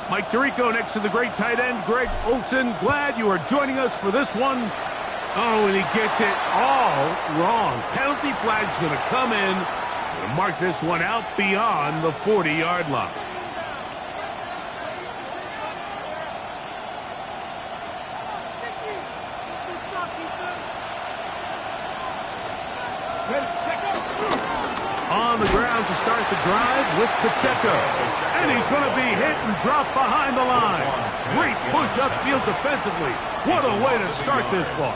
Mike Tirico next to the great tight end, Greg Olsen. Glad you are joining us for this one. Oh, and he gets it all wrong. Penalty flag's going to come in. Going to mark this one out beyond the 40-yard line. On the ground to start the drive with Pacheco. And he's going to be hit and dropped behind the line. Great push upfield defensively. What a way to start this one.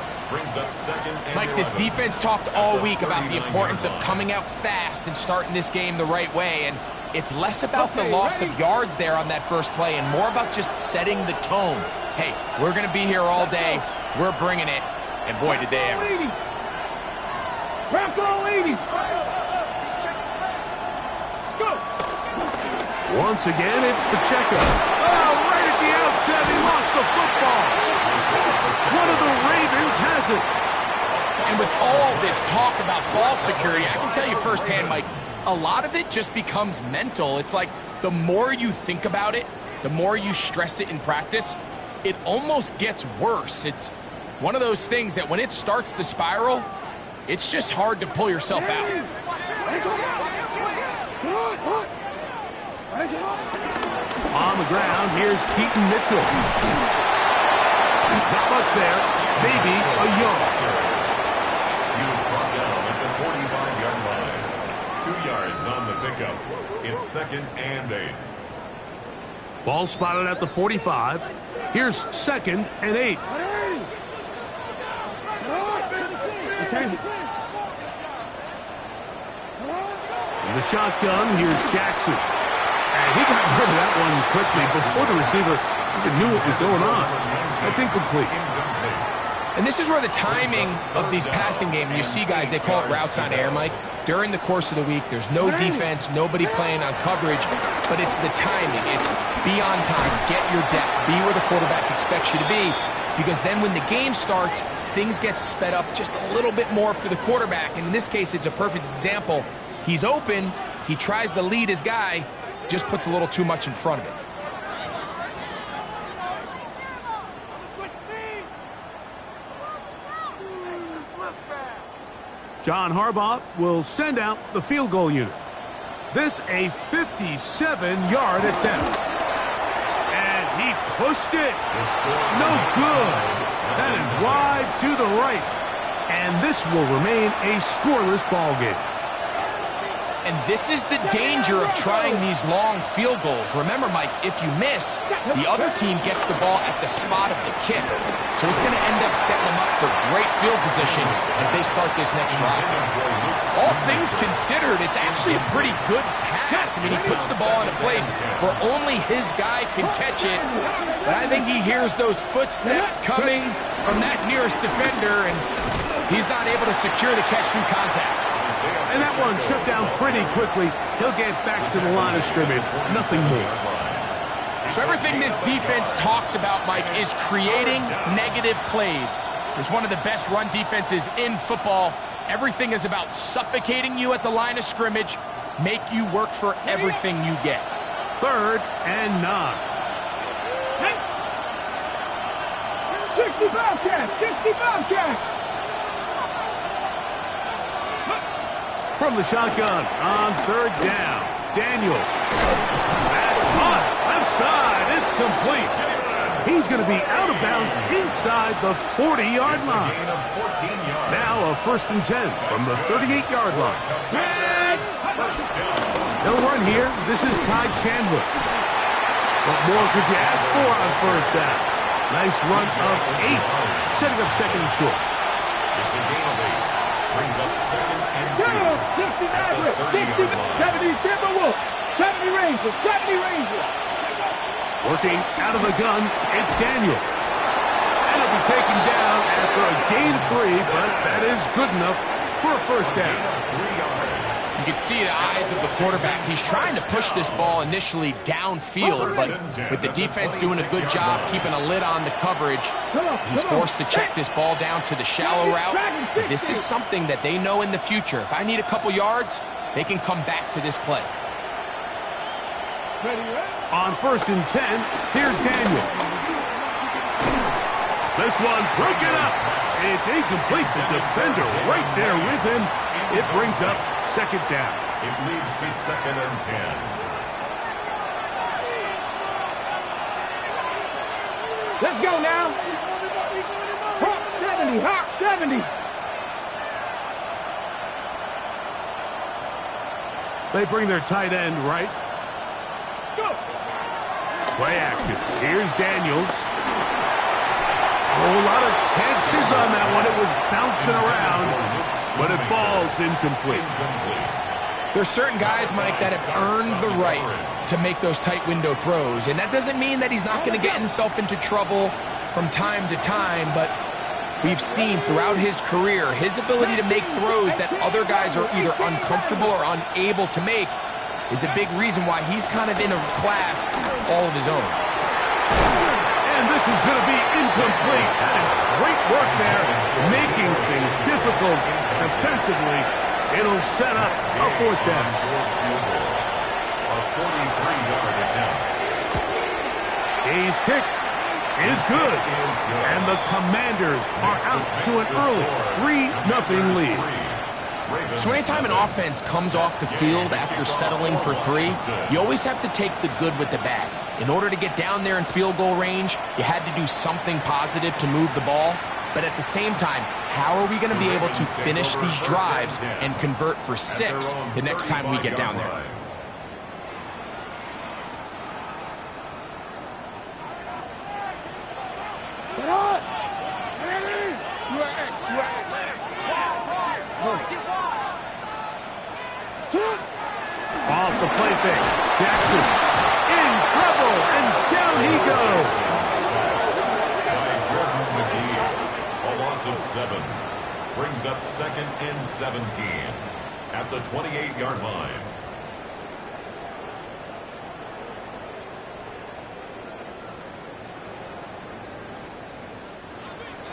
Mike, this defense talked all week about the importance of coming out fast and starting this game the right way. And it's less about the loss of yards there on that first play and more about just setting the tone. Hey, we're going to be here all day. We're bringing it. And boy, did they ever. Once again, it's Pacheco. Oh, right at the outset, he lost the football. One of the Ravens has it. And with all this talk about ball security, I can tell you firsthand, Mike, a lot of it just becomes mental. It's like the more you think about it, the more you stress it in practice, it almost gets worse. It's one of those things that when it starts to spiral, it's just hard to pull yourself out. On the ground, here's Keaton Mitchell. Not much there, maybe a yard. He was brought down at the 45-yard line. 2 yards on the pickup. It's 2nd and 8. Ball spotted at the 45. Here's 2nd and 8. In the shotgun, here's Jackson. And he got rid of that one quickly before the receiver even knew what was going on. That's incomplete. And this is where the timing of these passing games, you see guys, they call it routes on air, Mike. During the course of the week, there's no defense, nobody playing on coverage, but it's the timing. It's be on time, get your depth, be where the quarterback expects you to be, because then when the game starts, things get sped up just a little bit more for the quarterback. And in this case, it's a perfect example. He's open, he tries to lead his guy, just puts a little too much in front of it. John Harbaugh will send out the field goal unit. This a 57-yard attempt. And he pushed it. No good. That is wide to the right. And this will remain a scoreless ball game. And this is the danger of trying these long field goals. Remember, Mike, if you miss, the other team gets the ball at the spot of the kick. So it's going to end up setting them up for great field position as they start this next drive. All things considered, it's actually a pretty good pass. I mean, he puts the ball in a place where only his guy can catch it. But I think he hears those footsteps coming from that nearest defender, and he's not able to secure the catch through contact. And that one shut down pretty quickly. He'll get back to the line of scrimmage. Nothing more. So everything this defense talks about, Mike, is creating negative plays. It's one of the best run defenses in football. Everything is about suffocating you at the line of scrimmage, make you work for everything you get. 3rd and 9. 60 Bobcats! 60 Bobcats! From the shotgun on 3rd down. Daniel. That's hot. Left side. It's complete. He's going to be out of bounds inside the 40-yard line. Now a 1st and 10 from the 38-yard line. They'll run here. This is Ty Chandler. What more could you ask for on 1st down? Nice run of 8. Setting up 2nd and short. It's a gain of 8. Brings up 2nd and 2. 60 Maverick, 60, 70 Timberwolves, 70 Rangers, 70 Rangers. Working out of the gun, it's Daniel. And he'll be taken down after a gain of 3, but that is good enough for a 1st down. You can see the eyes of the quarterback. He's trying to push this ball initially downfield, but with the defense doing a good job keeping a lid on the coverage, he's forced to check this ball down to the shallow route. But this is something that they know in the future. If I need a couple yards, they can come back to this play. On 1st and 10, here's Daniel. This one broken up. It's incomplete. The defender right there with him. It brings up 2nd down. It leads to 2nd and 10. Let's go now. Hawk 70, Hawk 70. They bring their tight end right. Go. Play action. Here's Daniels. Oh, a lot of chances on that one. It was bouncing around, but it falls incomplete. There's certain guys, Mike, that have earned the right to make those tight window throws, and that doesn't mean that he's not going to get himself into trouble from time to time, but we've seen throughout his career his ability to make throws that other guys are either uncomfortable or unable to make is a big reason why he's kind of in a class all of his own. And this is going to be incomplete. That is great work there, making things difficult defensively. It'll set up a 4th down. A 43-yard attempt. His kick is good. And the Commanders are out to an early 3-0 lead. So anytime an offense comes off the field after settling for 3, you always have to take the good with the bad. In order to get down there in field goal range, you had to do something positive to move the ball. But at the same time, how are we going to be able to finish these drives and convert for 6 the next time we get down there? Off the play fake. Jackson in trouble, and down he goes. By Jordan McGee. A loss of 7. Brings up 2nd and 17 at the 28-yard line.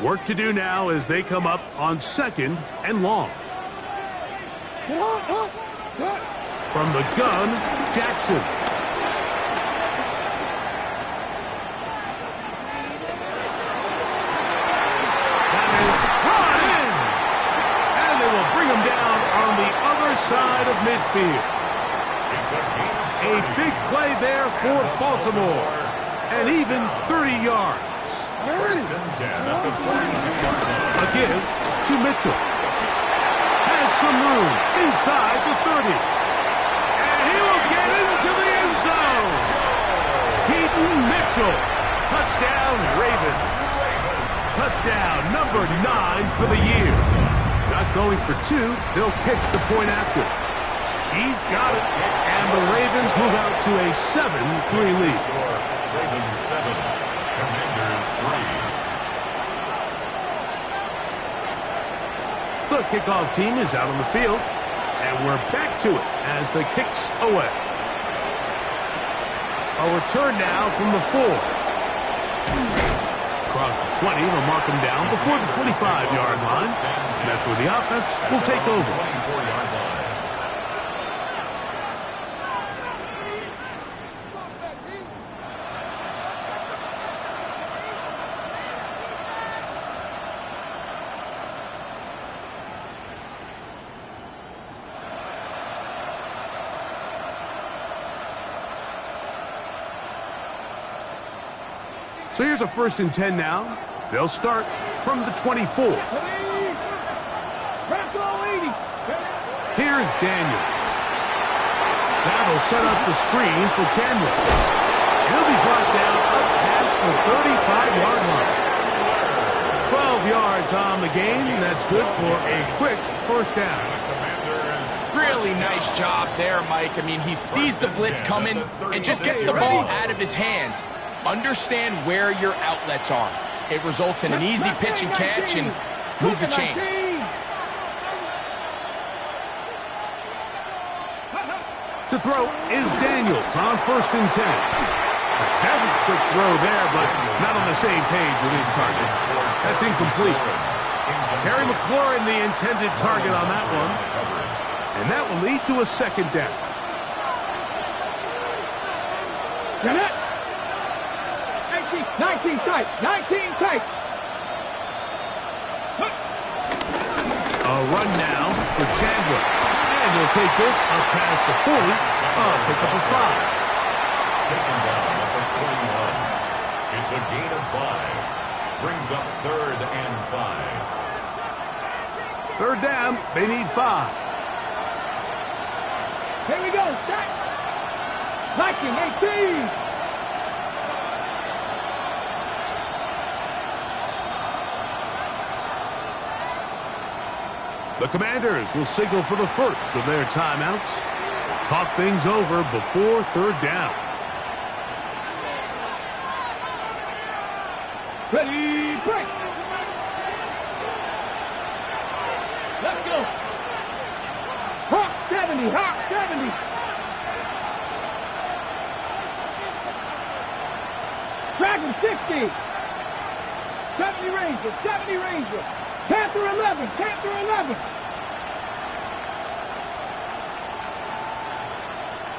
Work to do now as they come up on 2nd and long. From the gun, Jackson. That is brought in. And they will bring him down on the other side of midfield. A big play there for Baltimore. And even 30 yards. First and 10 at the 42-yard line. A give to Mitchell. Has some room inside the 30. And he will get into the end zone. Keaton Mitchell. Touchdown, Ravens. Touchdown number 9 for the year. Not going for 2. They'll kick the point after. He's got it. And the Ravens move out to a 7-3 lead. Ravens 7. Commanders 3. The kickoff team is out on the field, and we're back to it as the kick's away. A return now from the 4. Across the 20, they'll mark him down before the 25-yard line. And that's where the offense will take over. 24-yard line. So here's a 1st and 10 now. They'll start from the 24. Here's Daniel. That'll set up the screen for Chandler. He'll be brought down up past the 35-yard line. 12 yards on the game. That's good for a quick 1st down. Really nice job there, Mike. I mean, he sees the blitz coming and just gets the ball out of his hands. Understand where your outlets are. It results in an easy pitch and catch and move the chains. To throw is Daniels on 1st and 10. That's a quick throw there, but not on the same page with his target. That's incomplete. Terry McLaurin, the intended target on that one. And that will lead to a 2nd down. Janet. 19 tight. 19 tight. A run now for Chandler. And he'll take this up past the 40. Pick up a 5. Taken down at the 41. It's a gain of 5. Brings up 3rd and 5. 3rd down, they need 5. Here we go. Start. Viking 18. The Commanders will signal for the first of their timeouts. Talk things over before 3rd down. Ready, break. Let's go. Hawk 70, Hawk 70. Dragon 60. 70 Ranger, 70 Ranger. Panther 11, Panther 11.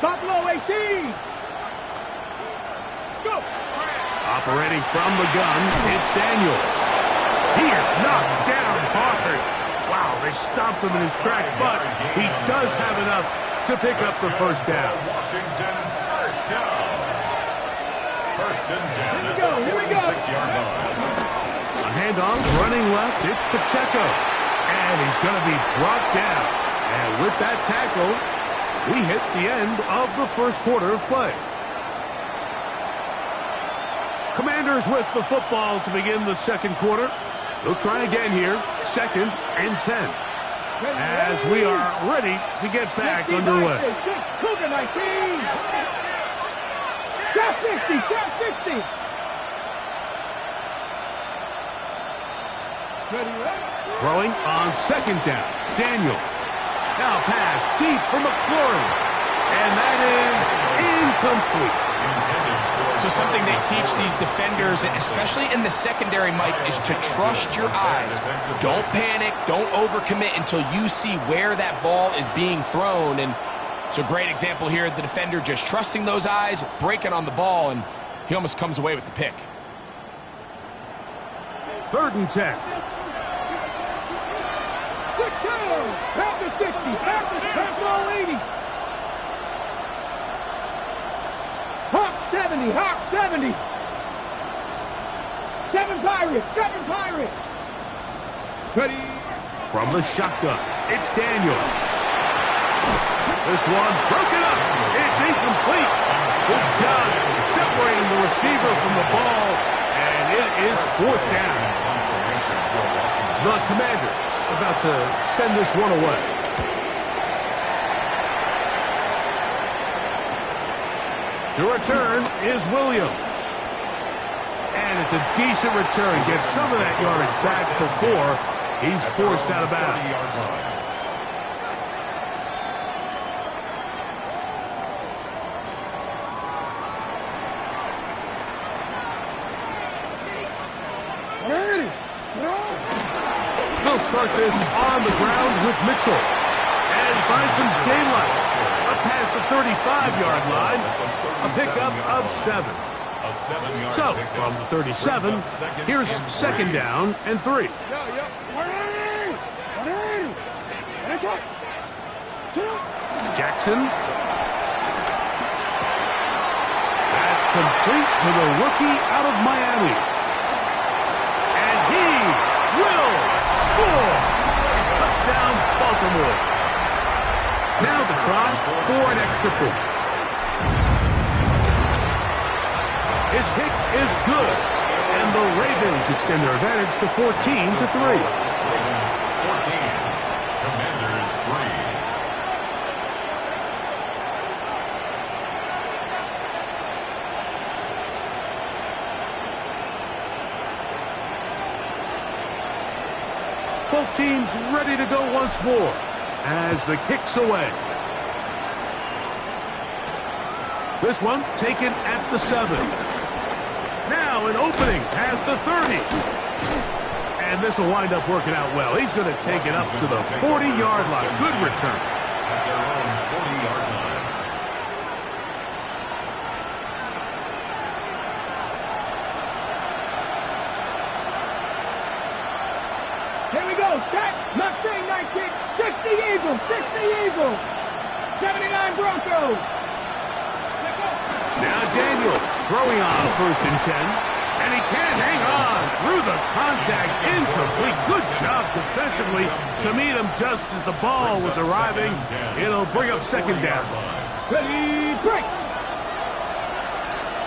Buffalo 18. Scoop. Operating from the gun, it's Daniels. He is knocked down hard. Wow, they stopped him in his tracks, but he does have enough to pick up the first down. Washington, first down. 1st and 10 Here we at go, the here we go. 46-yard line. A handoff, running left, it's Pacheco. And he's going to be brought down. And with that tackle, we hit the end of the first quarter of play. Commanders with the football to begin the second quarter. They'll try again here, 2nd and 10. As we are ready to get back underway. Cougar 19. Shot 60, shot 60. Throwing on 2nd down. Daniel. Now pass deep for McLaurin. And that is incomplete. So something they teach these defenders, especially in the secondary, Mike, is to trust your eyes. Don't panic. Don't overcommit until you see where that ball is being thrown. And it's a great example here. The defender just trusting those eyes, breaking on the ball, and he almost comes away with the pick. 3rd and 10. Panther 60, Panther 80. Hawk 70, Hawk 70. 7 Pirates, 7 Pirates. Ready. From the shotgun, it's Daniel. This one broken up. It's incomplete. Good job separating the receiver from the ball, and it is 4th down. The Commanders about to send this one away. To return is Williams. And it's a decent return. Gets some of that yardage back before he's forced out of bounds. They'll start this on the ground with Mitchell. And find some daylight. Up past the 35-yard line. A pickup of 7. So, from the 37, here's 2nd down and 3. Jackson. That's complete to the rookie out of Miami. And he will score. Touchdown, Baltimore. Now the try for an extra point. His kick is good. And the Ravens extend their advantage to 14-3. 14. Commanders 3. Both teams ready to go once more as the kick's away. This one taken at the 7. Now an opening past the 30. And this will wind up working out well. He's going to take it up to the 40-yard line. Good return. At their own 40-yard line. Check. Mustang 19. 60 Eagles. 60 Eagles. 79 Broncos. Now Daniels throwing on 1st and 10. And he can't hang on through the contact. Incomplete. Good job defensively to meet him just as the ball was arriving. It'll bring up 2nd down. Ready, break.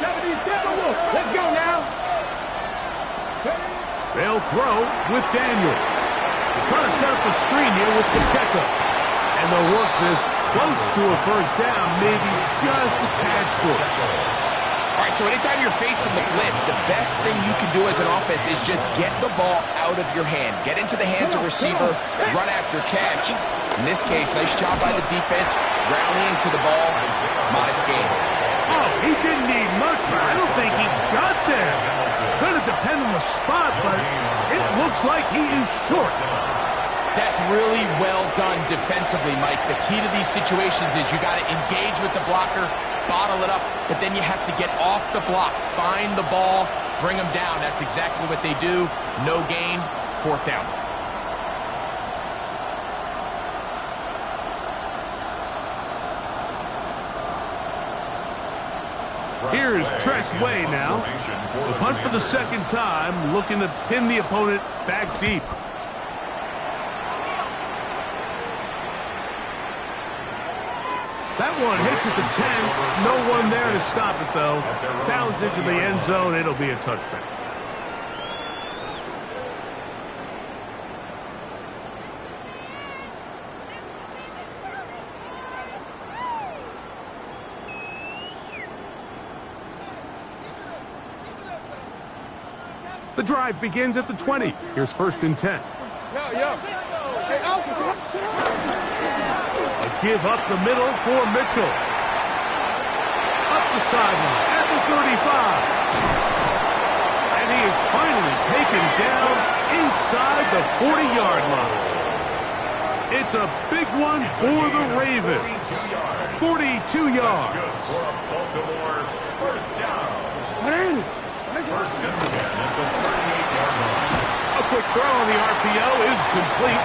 77 Wolf. Let's go now. They'll throw with Daniels. They're trying to set up the screen here with Pacheco. And they'll work this close to a 1st down, maybe just a tad short. All right, so anytime you're facing the blitz, the best thing you can do as an offense is just get the ball out of your hand. Get into the hands of receiver, run after catch. In this case, nice job by the defense, rallying to the ball. Modest gain. Oh, he didn't need much, but I don't think he got there. Going to depend on the spot, but it looks like he is short. That's really well done defensively, Mike. The key to these situations is you got to engage with the blocker, bottle it up, but then you have to get off the block, find the ball, bring them down. That's exactly what they do. No gain, 4th down. Here's Tress Way now. The punt for the 2nd time, looking to pin the opponent back deep. That one hits at the 10. No one there to stop it, though. Bounds into the end zone. It'll be a touchback. The drive begins at the 20. Here's 1st and 10. A give up the middle for Mitchell. Up the sideline at the 35. And he is finally taken down inside the 40-yard line. It's a big one for the Ravens. 42 yards. For a Baltimore 1st down. 1st and 10 at the 38-yard line. A quick throw on the RPO is complete.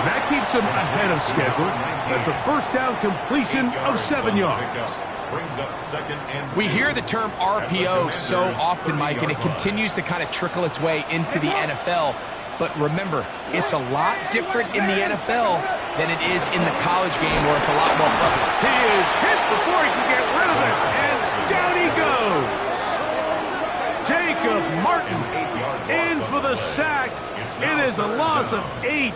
And that keeps him ahead of schedule. That's a 1st down completion of 7 yards. Brings up 2nd and 2. We hear the term RPO so often, Mike, and it continues to kind of trickle its way into the NFL. But remember, it's a lot different in the NFL than it is in the college game where it's a lot more prevalent. He is hit before he can get rid of it. And down he goes. Jacob Martin in for the sack. It is a loss of 8.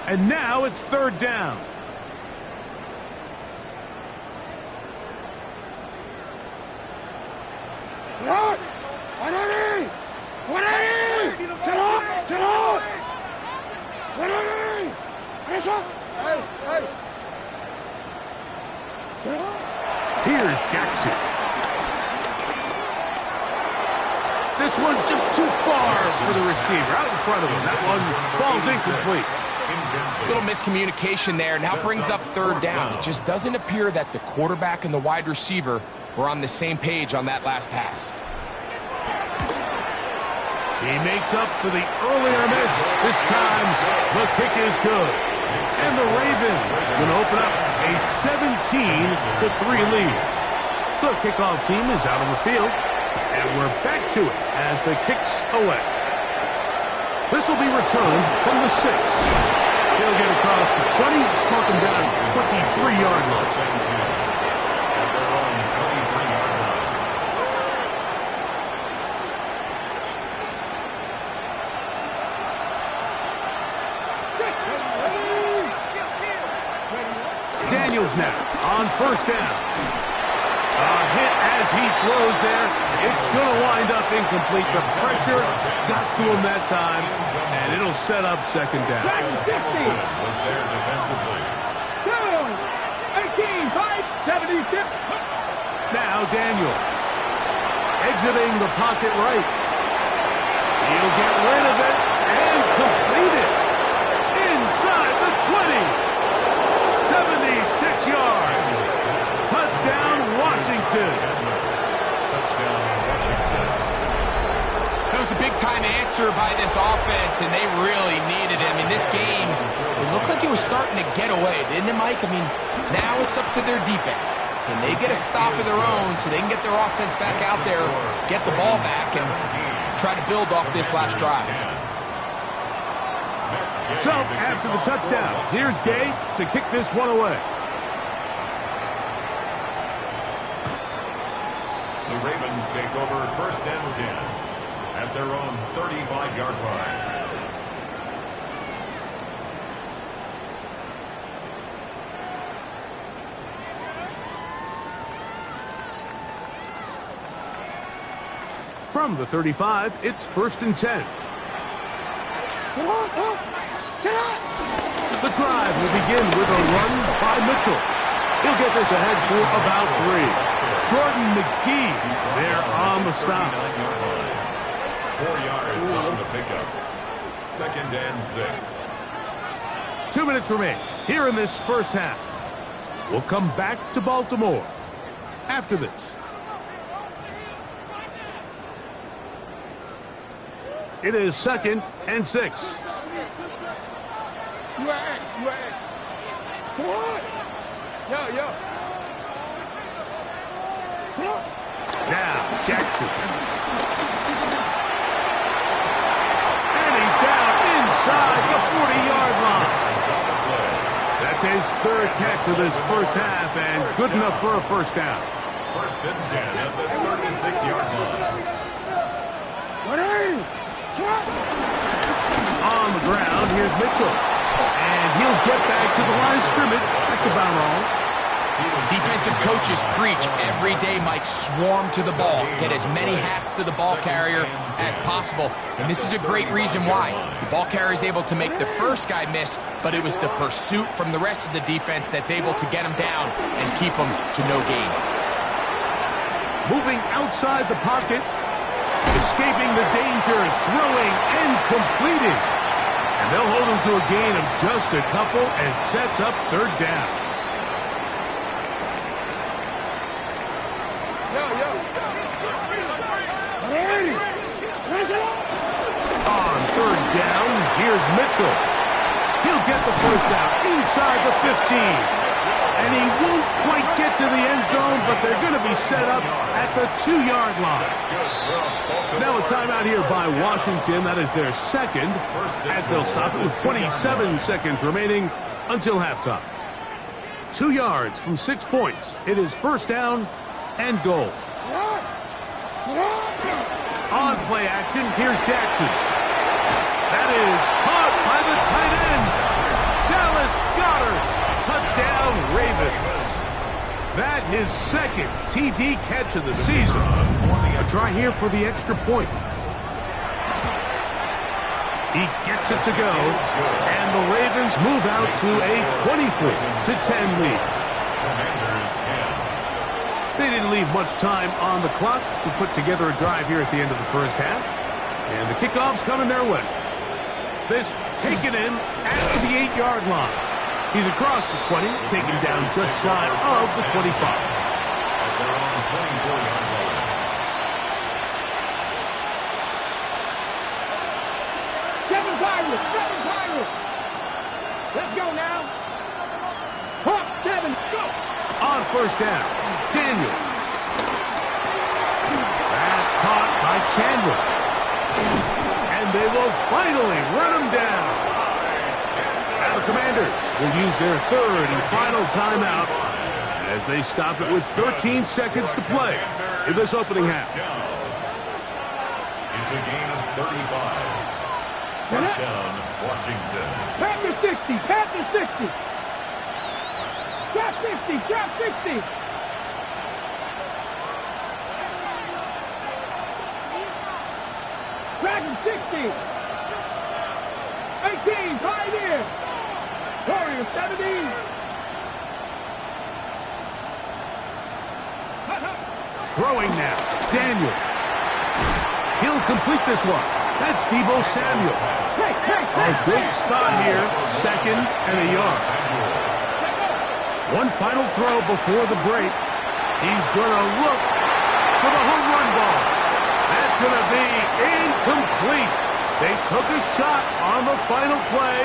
And now it's 3rd down. Here's Jackson. This one just too far for the receiver. Out in front of him. That one falls incomplete. Little miscommunication there. Now brings up 3rd down. It just doesn't appear that the quarterback and the wide receiver were on the same page on that last pass. He makes up for the earlier miss. This time, the kick is good. And the Ravens will open up a 17-3 lead. The kickoff team is out on the field. And we're back to it as the kick's away. This will be returned from the 6. He'll get across the 20, mark him down 23-yard line. Daniels now on 1st down. A hit as he throws there. It's going to wind up incomplete. The pressure got to him that time, and it'll set up 2nd down. Was there defensively. 18, 5, 76. Now Daniels exiting the pocket right. He'll get rid of it and complete it inside the 20. 76 yards. Touchdown, Washington. Touchdown, Washington. That was a big-time answer. answer by this offense, and they really needed it. I mean, this game, it looked like it was starting to get away, didn't it, Mike? I mean, now it's up to their defense. Can they get a stop of their own so they can get their offense back out there, get the ball back, and try to build off this last drive? So, after the touchdown, here's Gay to kick this one away. The Ravens take over 1st and 10 at their own 35-yard line. From the 35, it's 1st and 10. The drive will begin with a run by Mitchell. He'll get this ahead for about 3. Jordan McGee there on the stop. 4 yards on the pickup. 2nd and 6. 2 minutes remain here in this first half. We'll come back to Baltimore after this. It is 2nd and 6. You act. What? Yo. Now, Jackson. And he's down inside the 40-yard line. That's his 3rd catch of this first half, and good enough for a first down. 1st and 10 at the 36-yard line. On the ground, here's Mitchell. And he'll get back to the line of scrimmage. That's about all. Defensive coaches preach every day, Mike, swarm to the ball. Get as many hats to the ball carrier as possible. And this is a great reason why. The ball carrier is able to make the first guy miss, but it was the pursuit from the rest of the defense that's able to get him down and keep him to no gain. Moving outside the pocket. Escaping the danger, throwing and completing. And they'll hold him to a gain of just a couple and sets up 3rd down. On 3rd down, here's Mitchell. He'll get the first down inside the 15. And he won't quite get to the end zone, but they're going to be set up at the 2-yard line. Now a timeout here by Washington. That is their 2nd, as they'll stop it with 27 seconds remaining until halftime. 2 yards from 6 points. It is 1st down and goal. On play action, here's Jackson. That is caught by the tight end, Dallas Goedert. Touchdown, Ravens. That his 2nd TD catch of the season. A try here for the extra point. He gets it to go, and the Ravens move out to a 24-10 lead. They didn't leave much time on the clock to put together a drive here at the end of the first half, and the kickoff's coming their way. This taken in at the 8-yard line. He's across the 20, taken down just shy of the 25. Seven Pirates. Let's go now. Hawk 7, go. On 1st down, Daniels. That's caught by Chandler. And they will finally run him down. Now the Commanders will use their 3rd and final timeout as they stop it with 13 seconds to play in this opening half. It's a gain of 35. 1st down, Washington. Panther 60. Drop 60. Dragon 60. 18, Pioneer. Warrior 70. Throwing now, Daniel. He'll complete this one. That's Deebo Samuel. A good spot here, 2nd and a yard. One final throw before the break. He's going to look for the home run ball. That's going to be incomplete. They took a shot on the final play.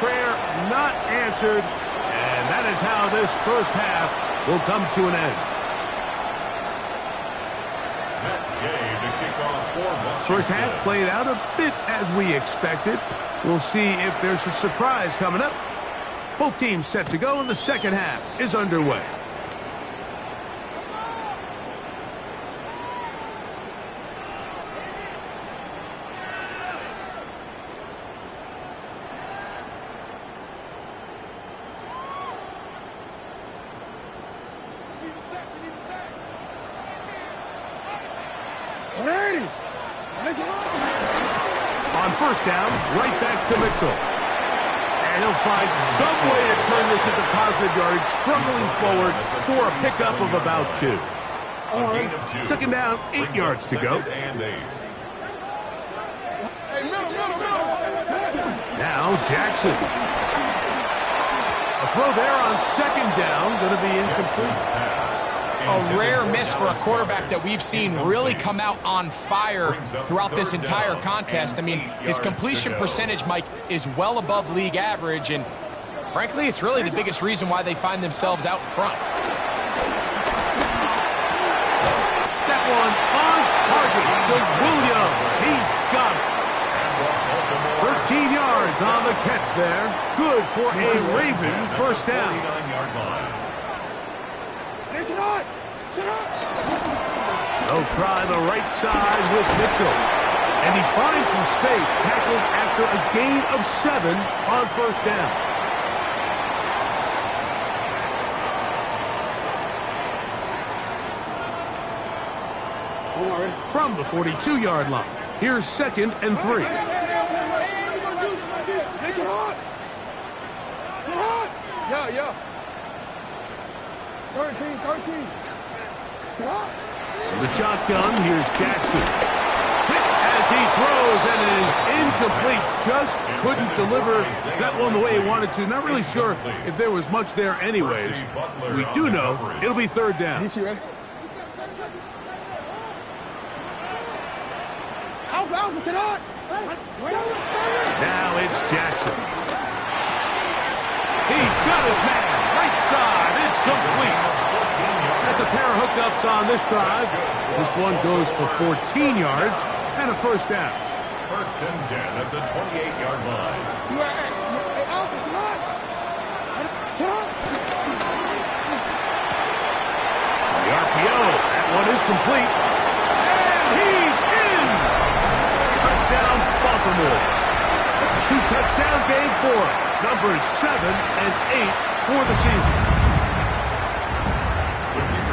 Prayer not answered. And that is how this first half will come to an end. Matt Gay to kick off for Washington. First half played out a bit as we expected. We'll see if there's a surprise coming up. Both teams set to go, and the second half is underway. On first down, right back to Mitchell. And he'll find some way to turn this into positive yardage, struggling forward for a pickup of about 2. A gain of 2. Second down, 8 Brings yards up to go. second and 8. Now Jackson. A throw there on second down, going to be incomplete. A rare miss for a quarterback that we've seen really come out on fire throughout this entire contest. I mean, his completion percentage, Mike, is well above league average, and frankly, it's really the biggest reason why they find themselves out front. That one on target to Williams. He's got it. 13 yards on the catch there. Good for a Raven first down. They'll try the right side with Mitchell. And he finds some space, tackled after a gain of 7 on first down. From the 42-yard line, here's second and 3. Yeah. 13. The shotgun, here's Jackson. Hit as he throws, and it is incomplete. Just couldn't deliver that one the way he wanted to. Not really sure if there was much there anyways. We do know it'll be third down. Now it's Jackson. He's got his man. Right side. It's complete. That's a pair of hookups on this drive. This one goes for 14 yards and a first down. First and 10 at the 28-yard line. The RPO. That one is complete. And he's in. Touchdown, Baltimore. That's a 2-touchdown game for numbers 7 and 8 for the season.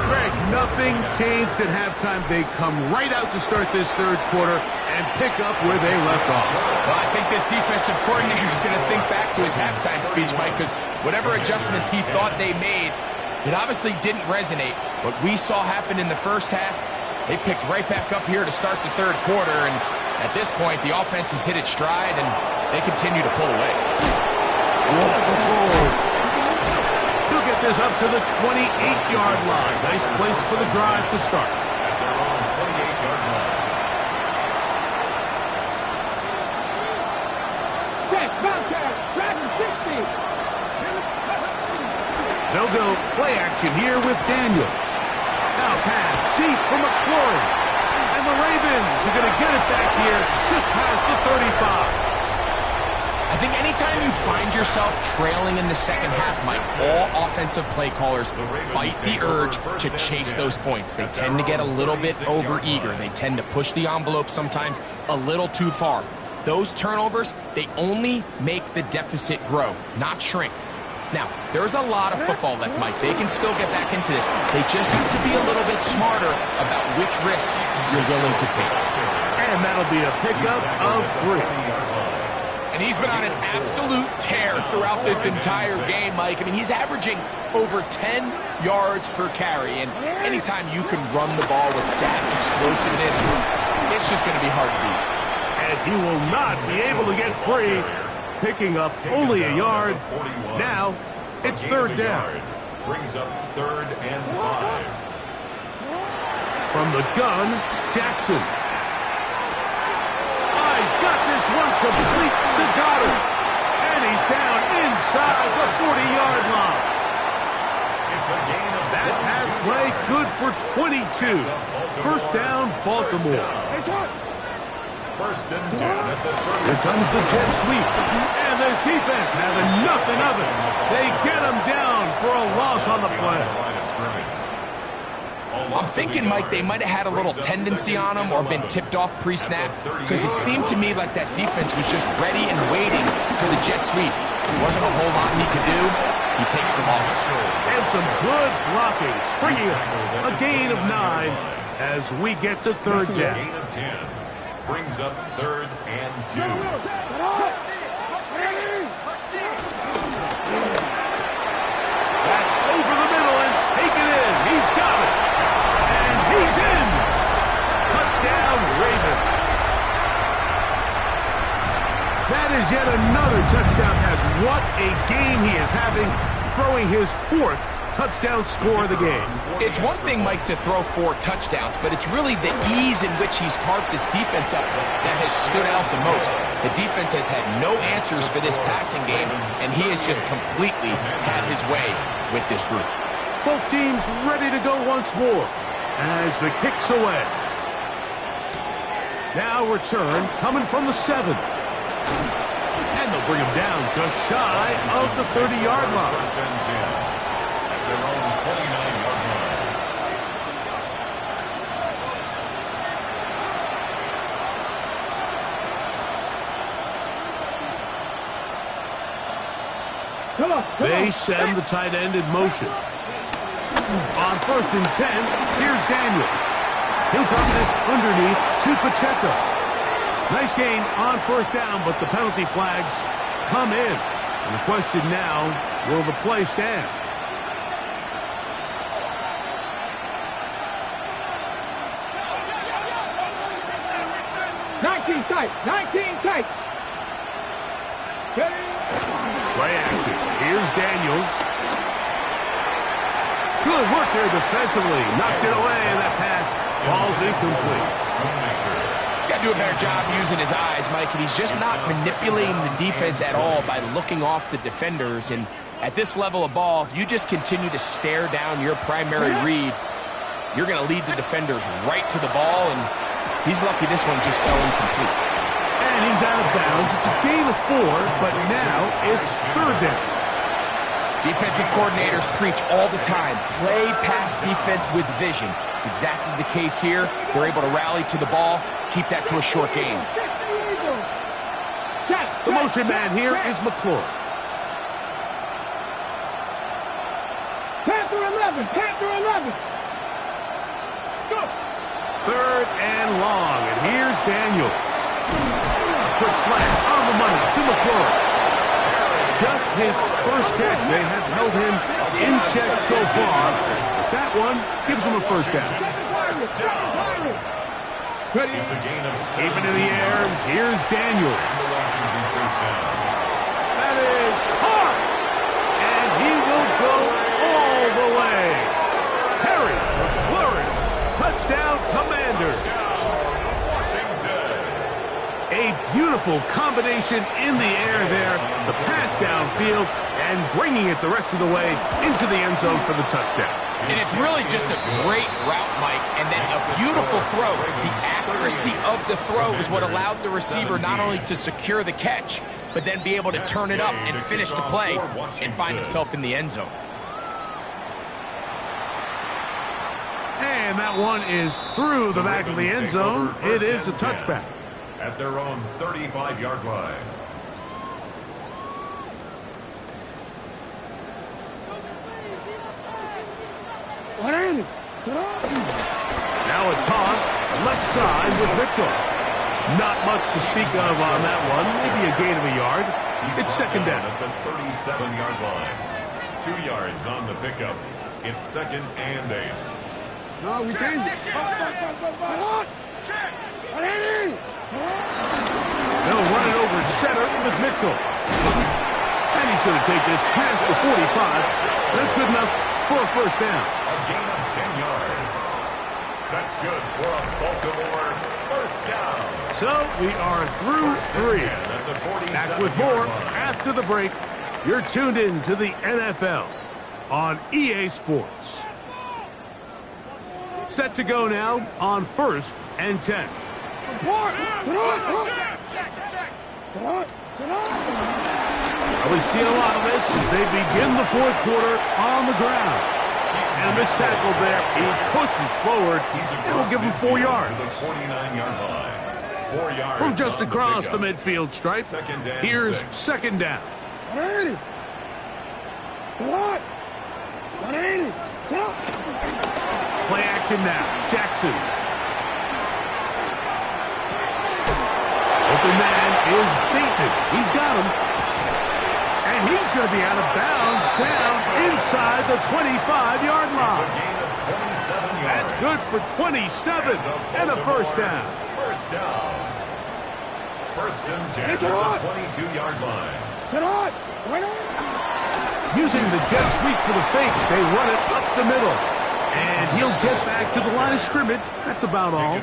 Greg, nothing changed at halftime. They come right out to start this third quarter and pick up where they left off. Well, I think this defensive coordinator is going to think back to his halftime speech, Mike, because whatever adjustments he thought they made, it obviously didn't resonate. What we saw happen in the first half, they picked right back up here to start the third quarter, and at this point, the offense has hit its stride, and they continue to pull away. He'll get this up to the 28-yard line. Nice place for the drive to start. At their own 28-yard line. They'll go play action here with Daniels. Now pass deep for McLaurin. And the Ravens are going to get it back here just past the 35. I think anytime you find yourself trailing in the second half, Mike, all offensive play callers fight the urge to chase those points. They tend to get a little bit overeager. They tend to push the envelope sometimes a little too far. Those turnovers, they only make the deficit grow, not shrink. Now, there's a lot of football left, Mike. They can still get back into this. They just have to be a little bit smarter about which risks you're willing to take. And that'll be a pickup of 3. And he's been on an absolute tear throughout this entire game, Mike. I mean, he's averaging over 10 yards per carry. And anytime you can run the ball with that explosiveness, it's just going to be hard to beat. And he will not be able to get free, picking up only a yard. Now, it's third down. Brings up third and 5. From the gun, Jackson. He's got this this one complete to Goddard. And he's down inside the 40-yard line. It's a gain of That pass play good for 22. First down, Baltimore. First and 10 at the 30. Here comes the jet sweep. And this defense having nothing of it. They get him down for a loss on the play. I'm thinking, Mike, they might have had a little tendency on him or been tipped off pre-snap, because it seemed to me like that defense was just ready and waiting for the jet sweep. There wasn't a whole lot he could do. He takes the loss. And some good blocking. Springing up. A gain of 9 as we get to third A down. gain of 10. Brings up third and 2. That's over the middle and taken in. He's got it. And he's in. Touchdown, Ravens. That is yet another touchdown pass. What a game he is having, throwing his 4th touchdown score of the game. It's one thing, Mike, to throw 4 touchdowns, but it's really the ease in which he's carved this defense up that has stood out the most. The defense has had no answers for this passing game, and he has just completely had his way with this group. Both teams ready to go once more as the kick's away. Now return coming from the 7. And they'll bring him down just shy of the 30-yard line. First and 10 at their own 29-yard line. They send the tight end in motion. On first and 10, here's Daniel. He'll drop this underneath to Pacheco. Nice gain on first down, but the penalty flags come in. And the question now, will the play stand? Tight. 19 tight. Play action. Here's Daniels. Good work there defensively. Knocked it away, and that pass falls incomplete. He's got to do a better job using his eyes, Mike, and he's just not manipulating the defense at all by looking off the defenders. And at this level of ball, if you just continue to stare down your primary read, you're going to lead the defenders right to the ball, and he's lucky this one just fell incomplete. And he's out of bounds. It's a gain of 4, but now it's third down. Defensive coordinators preach all the time, play pass defense with vision. It's exactly the case here. They're able to rally to the ball, keep that to a short game. The motion man here is McClure. Panther 11. Panther 11. Let's go. Third and long, and here's Daniels. Quick slant on the money to McClure. Just his first catch. They have held him in check so far. That one gives him a first down. It's a gain of 7. Keep it in the air. Here's Daniels. Washington first down. That is hard. And he will go all the way. Harry McClure. Touchdown, Commanders. A beautiful combination in the air there. The pass downfield and bringing it the rest of the way into the end zone for the touchdown. And it's really just a great route, Mike, and then a beautiful throw. The accuracy of the throw is what allowed the receiver not only to secure the catch, but then be able to turn it up and finish the play and find himself in the end zone. And that one is through the back of the end zone. It is a touchback. At their own 35-yard line. Now a toss, left side with Mitchell. Not much to speak of on that one. Maybe a gain of a yard. It's second down. At the 37-yard line. 2 yards on the pickup. It's second and 8. No, we changed it. They'll run it over center with Mitchell. And he's going to take this past the 45. That's good enough for a first down. A gain of 10 yards. That's good for a Baltimore first down. So we are through 3. Back with more after the break. You're tuned in to the NFL on EA Sports. Set to go now on 1st and 10. We see a lot of this as they begin the 4th quarter on the ground. And a missed tackle there. He pushes forward. It will give him 4 yards. The 49-yard line. 4 yards From just across the midfield stripe, here's 2nd down. Play action now. Jackson. Open man is Bateman. He's got him. And he's going to be out of bounds down inside the 25-yard line. That's good for 27 and a first down. First down. 1st and 10 at the 22-yard line. Using the jet sweep for the fake, they run it up the middle. And he'll get back to the line of scrimmage. That's about all.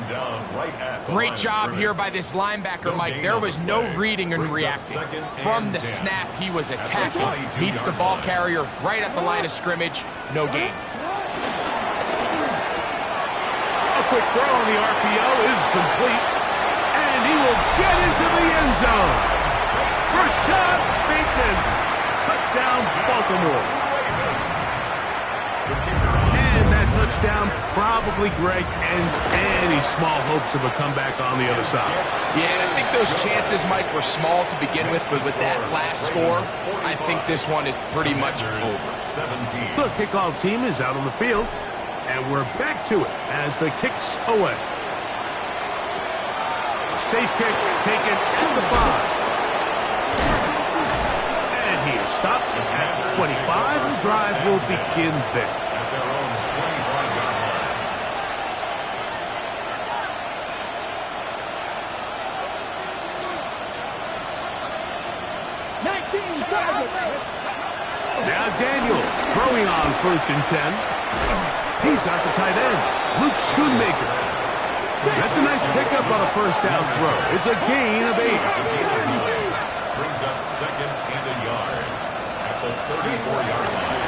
Great job here by this linebacker, Mike. There was no reading and reacting. From the snap, he was attacking. Meets the ball carrier right at the line of scrimmage. No gain. A quick throw on the RPO is complete. And he will get into the end zone. Rashad Bateman. Touchdown, Baltimore. And that touchdown probably, Greg, ends any small hopes of a comeback on the other side. Yeah, and I think those chances, Mike, were small to begin with, but with that last score, I think this one is pretty much over. The kickoff team is out on the field, and we're back to it as the kick's away. Safe kick taken at the 5. And he is stopped at 25. The drive will begin there. At their own 25-yard line. Now Daniel throwing on 1st and 10. He's got the tight end, Luke Schoonmaker. That's a nice pickup on a first down throw. It's a gain of 8. Brings up 2nd and a yard at the 34-yard line.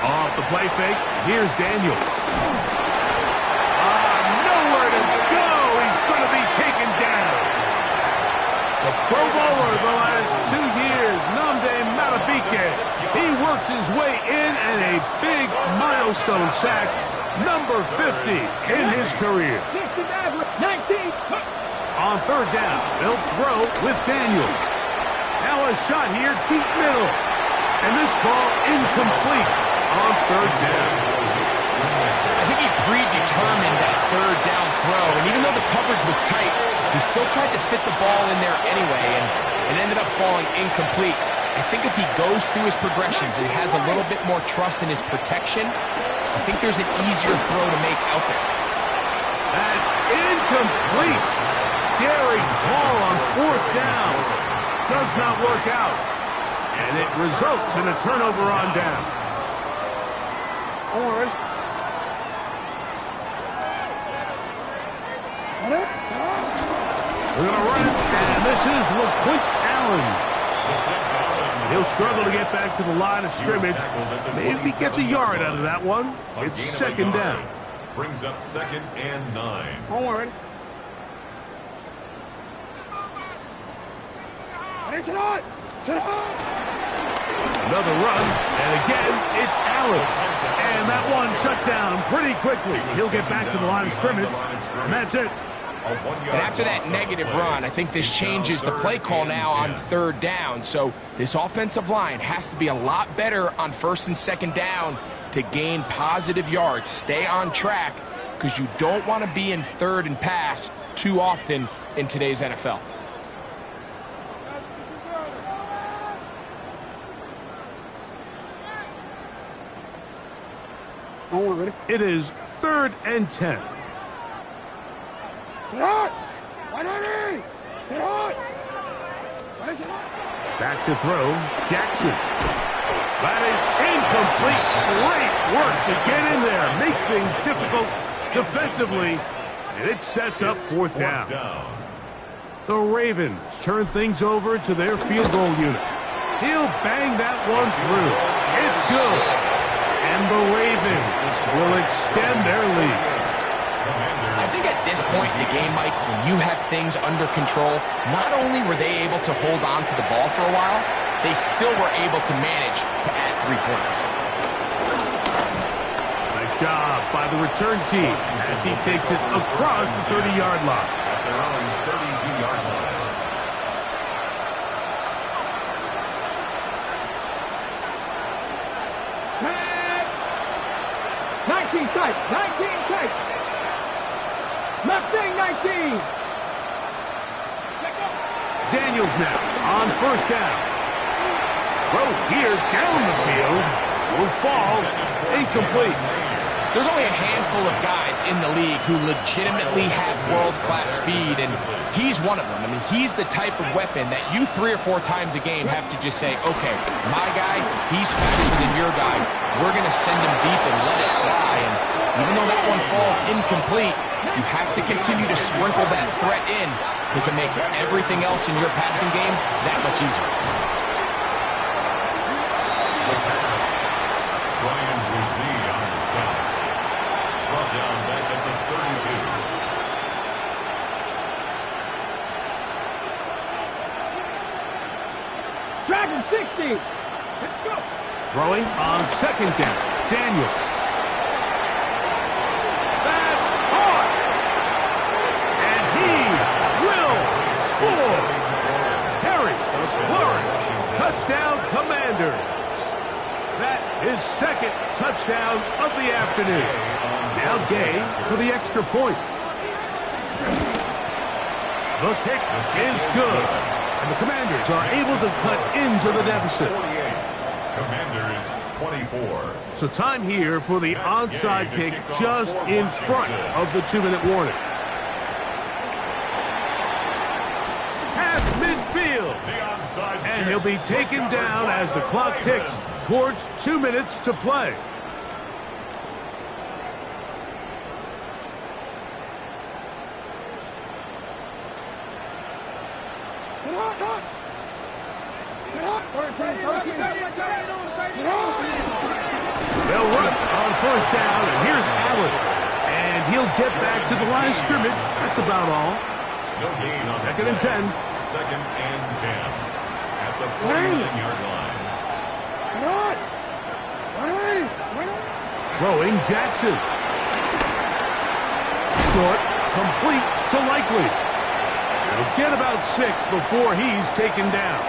Off the play fake, here's Daniels. Nowhere to go. He's going to be taken down. The Pro Bowler the last 2 years, Nnamdi Madubuike. He works his way in and a big milestone sack, number 50 in his career. 19. On 3rd down, they'll throw with Daniels. Now a shot here, deep middle. And this ball incomplete on 3rd down. I think he predetermined that 3rd down throw, and even though the coverage was tight, he still tried to fit the ball in there anyway, and it ended up falling incomplete. I think if he goes through his progressions and has a little bit more trust in his protection, I think there's an easier throw to make out there. That's incomplete. Daring ball on 4th down. Does not work out. And it results in a turnover on down. We're going to run it, and this is LaQuint Allen. He'll struggle to get back to the line of scrimmage. Maybe gets a yard out of that one. It's 2nd down. Brings up 2nd and 9. Another run, and again, it's Allen. And that one shut down pretty quickly. He'll get back to the line of scrimmage, and that's it. And after that negative run, I think this changes the play call now on 3rd down. So this offensive line has to be a lot better on 1st and 2nd down to gain positive yards. Stay on track, because you don't want to be in 3rd and pass too often in today's NFL. It is 3rd and 10. Back to throw, Jackson. That is incomplete. Great work to get in there, make things difficult, defensively, and it sets up fourth down. The Ravens turn things over to their field goal unit. He'll bang that one through. It's good. And the Ravens will extend their lead. I think at this point in the game, Mike, when you have things under control, not only were they able to hold on to the ball for a while, they still were able to manage to add 3 points. Nice job by the return team as he takes it across the 30-yard line. At their own 32-yard line. Pass. 19 tight. 19 tight. Left thing, 19. Daniels now on first down. Throw here down the field. Will fall. Incomplete. There's only a handful of guys in the league who legitimately have world-class speed, and he's one of them. I mean, he's the type of weapon that you 3 or 4 times a game have to just say, okay, my guy, he's faster than your guy. We're going to send him deep and let it fly. And even though that one falls incomplete, you have to continue to sprinkle that threat in because it makes everything else in your passing game that much easier. Brian Brzee on the stop. Brought down back at the 32. Dragon 60. Let's go. Throwing on second down. Daniel. That's hard. And he will score. Terry Flurry. Touchdown, Commanders. That is second touchdown of the afternoon. Now Gay for the extra point. The kick is good. And the Commanders are able to cut into the deficit. 48. Commanders 24. So time here for the onside kick just in front of the 2-minute warning. At midfield. The onside And kick. he'll be taken down as the clock ticks towards 2 minutes to play. They'll run on first down, and here's Allen. And he'll get back to the line of scrimmage. That's about all. No gain on Second and 10. Second and 10. At the 49-yard line. Throwing Jackson. Short, complete to Likely. He'll get about 6 before he's taken down.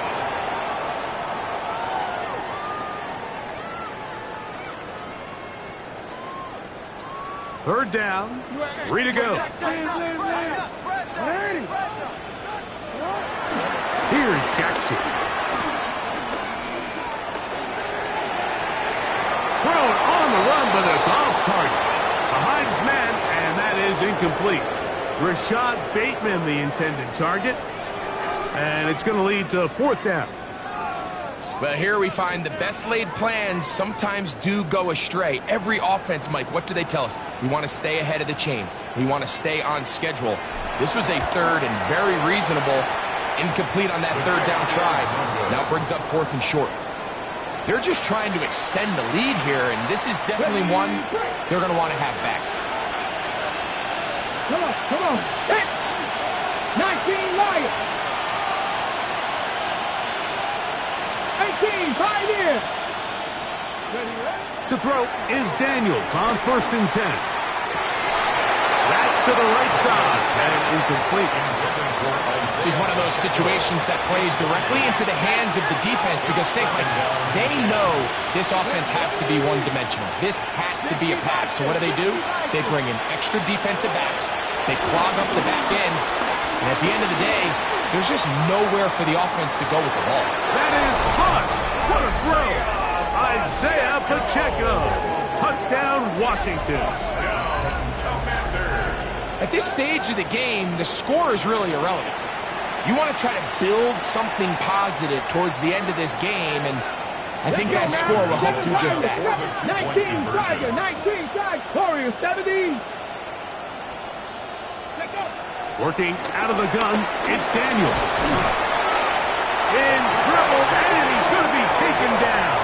Third down, 3 to go. Here's Jackson. Thrown on the run, but it's off target. Behind his man, and that is incomplete. Rashad Bateman, the intended target. And it's going to lead to fourth down. Well, here we find the best laid plans sometimes do go astray. Every offense, Mike, what do they tell us? We want to stay ahead of the chains. We want to stay on schedule. This was a third and very reasonable. Incomplete on that third down try. Now brings up fourth and short. They're just trying to extend the lead here, and this is definitely one they're going to want to have back. Come on. Hit. 19 Lions. 18, 5 here. To throw is Daniels on first and 10. That's to the right side, and incomplete. This is one of those situations that plays directly into the hands of the defense because think, like, they know this offense has to be one-dimensional. This has to be a pass. So what do? They bring in extra defensive backs. They clog up the back end. And at the end of the day, there's just nowhere for the offense to go with the ball. That is hot. What a throw. Isaiah Pacheco. Touchdown, Washington. At this stage of the game, the score is really irrelevant. You want to try to build something positive towards the end of this game, and I think that score will help do just that. 19 Tiger, 19 Tiger, Warriors 70. Working out of the gun, it's Daniel. In trouble, and he's going to be taken down.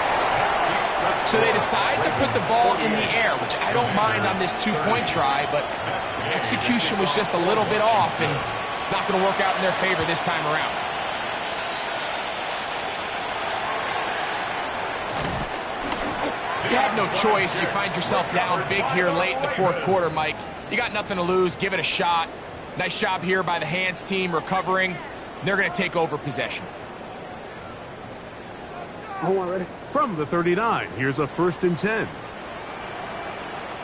So they decide to put the ball in the air, which I don't mind on this two-point try, but execution was just a little bit off, and it's not going to work out in their favor this time around. You have no choice. You find yourself down big here late in the fourth quarter, Mike. You got nothing to lose. Give it a shot. Nice job here by the hands team recovering. They're going to take over possession. From the 39, here's a 1st and 10.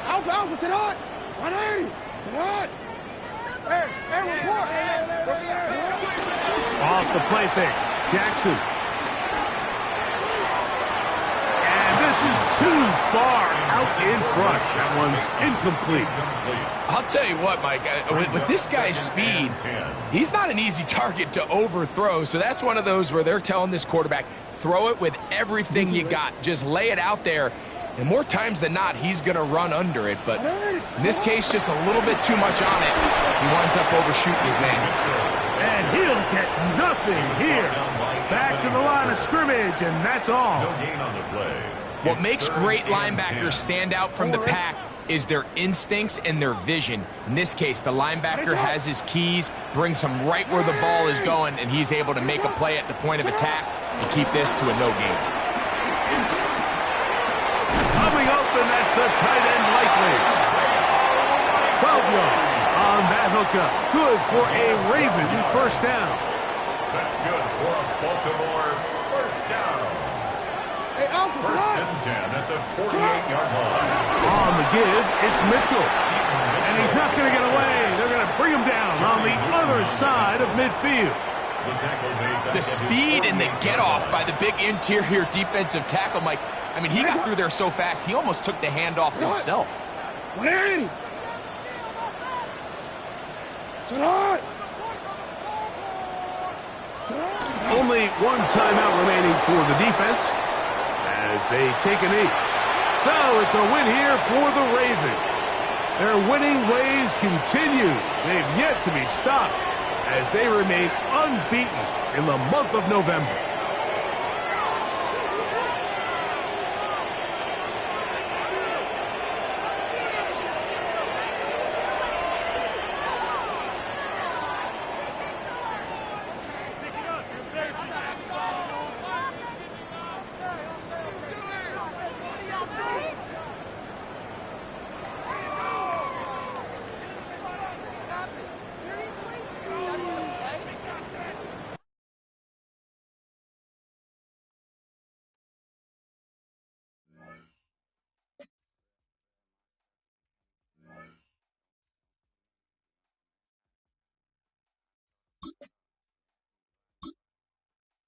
Alpha, sit hot. 180. Sit hot. Hey, report. Off the play fake, Jackson. And this is too far out in front. That one's incomplete. I'll tell you what, Mike, with this guy's speed, he's not an easy target to overthrow, so that's one of those where they're telling this quarterback, throw it with everything you got. Just lay it out there, and more times than not, he's going to run under it, but in this case, just a little bit too much on it. He winds up overshooting his man. And he'll get nothing here. Back to the line of scrimmage, and that's all. No gain on the play. What makes great linebackers stand out from the pack is their instincts and their vision. In this case, the linebacker has his keys, brings him right where the ball is going, and he's able to make a play at the point of attack and keep this to a no gain. Coming up, and that's the tight end likely. 12 yards on that hookup. Good for a Raven first down. That's good for a Baltimore first down. Hey, Alpha, sit First hot. and 10 at the 48-yard line. On the give, it's Mitchell. And he's not going to get away. They're going to bring him down on the other side of midfield. The tackle made back The at his speed and the 48-yard get-off line. by the big interior defensive tackle, Mike. I mean, he got through there so fast, he almost took the handoff himself. 180. Sit hot. Only one timeout remaining for the defense as they take a knee. So it's a win here for the Ravens. Their winning ways continue. They've yet to be stopped as they remain unbeaten in the month of November.